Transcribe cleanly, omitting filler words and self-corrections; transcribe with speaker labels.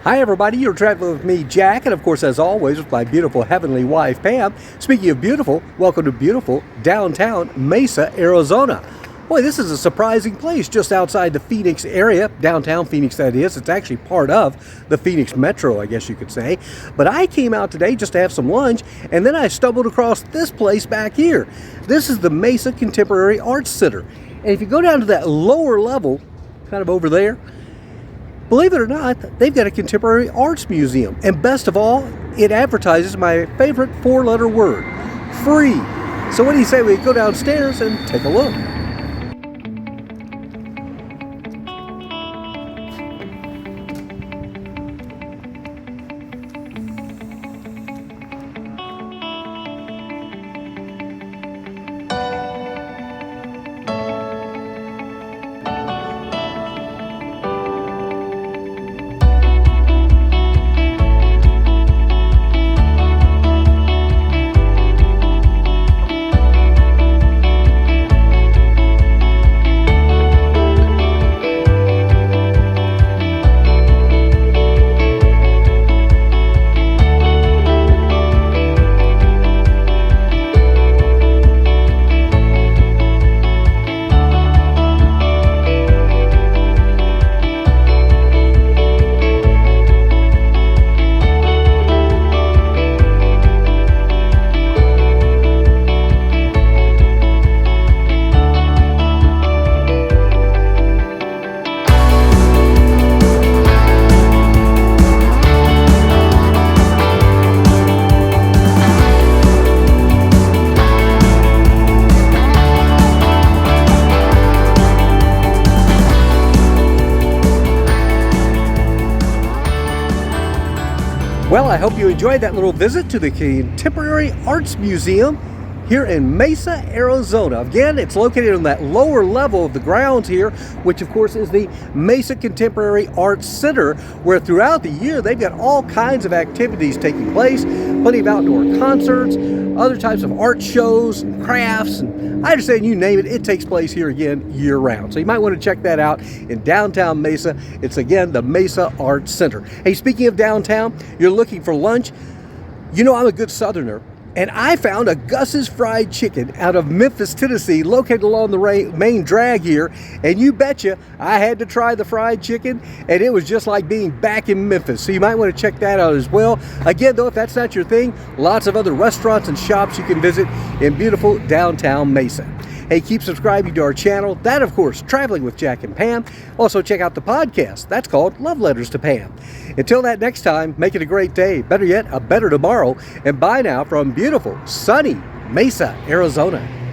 Speaker 1: Hi everybody, you're traveling with me, Jack, and of course, as always, with my beautiful heavenly wife, Pam. Speaking of beautiful, welcome to beautiful downtown Mesa, Arizona. Boy, this is a surprising place just outside the Phoenix area, downtown Phoenix that is. It's actually part of the Phoenix Metro, I guess you could say. But I came out today just to have some lunch, and then I stumbled across this place back here. This is the Mesa Contemporary Arts Center. And if you go down to that lower level, kind of over there, believe it or not, they've got a contemporary arts museum. And best of all, it advertises my favorite four-letter word, free. So what do you say we go downstairs and take a look? Well, I hope you enjoyed that little visit to the Contemporary Arts Museum here in Mesa, Arizona. Again, it's located on that lower level of the grounds here, which of course is the Mesa Contemporary Arts Center, where throughout the year they've got all kinds of activities taking place, plenty of outdoor concerts, other types of art shows and crafts, and I understand you name it, it takes place here again year round. So you might want to check that out in downtown Mesa. It's again the Mesa Arts Center. Hey, speaking of downtown, you're looking for lunch. You know I'm a good Southerner, and I found a Gus's Fried Chicken out of Memphis, Tennessee, located along the main drag here. And you betcha, I had to try the fried chicken, and it was just like being back in Memphis. So you might want to check that out as well. Again, though, if that's not your thing, lots of other restaurants and shops you can visit in beautiful downtown Mesa. Hey, keep subscribing to our channel. That, of course, Traveling with Jack and Pam. Also, check out the podcast. That's called Love Letters to Pam. Until that next time, make it a great day. Better yet, a better tomorrow. And bye now from beautiful, sunny Mesa, Arizona.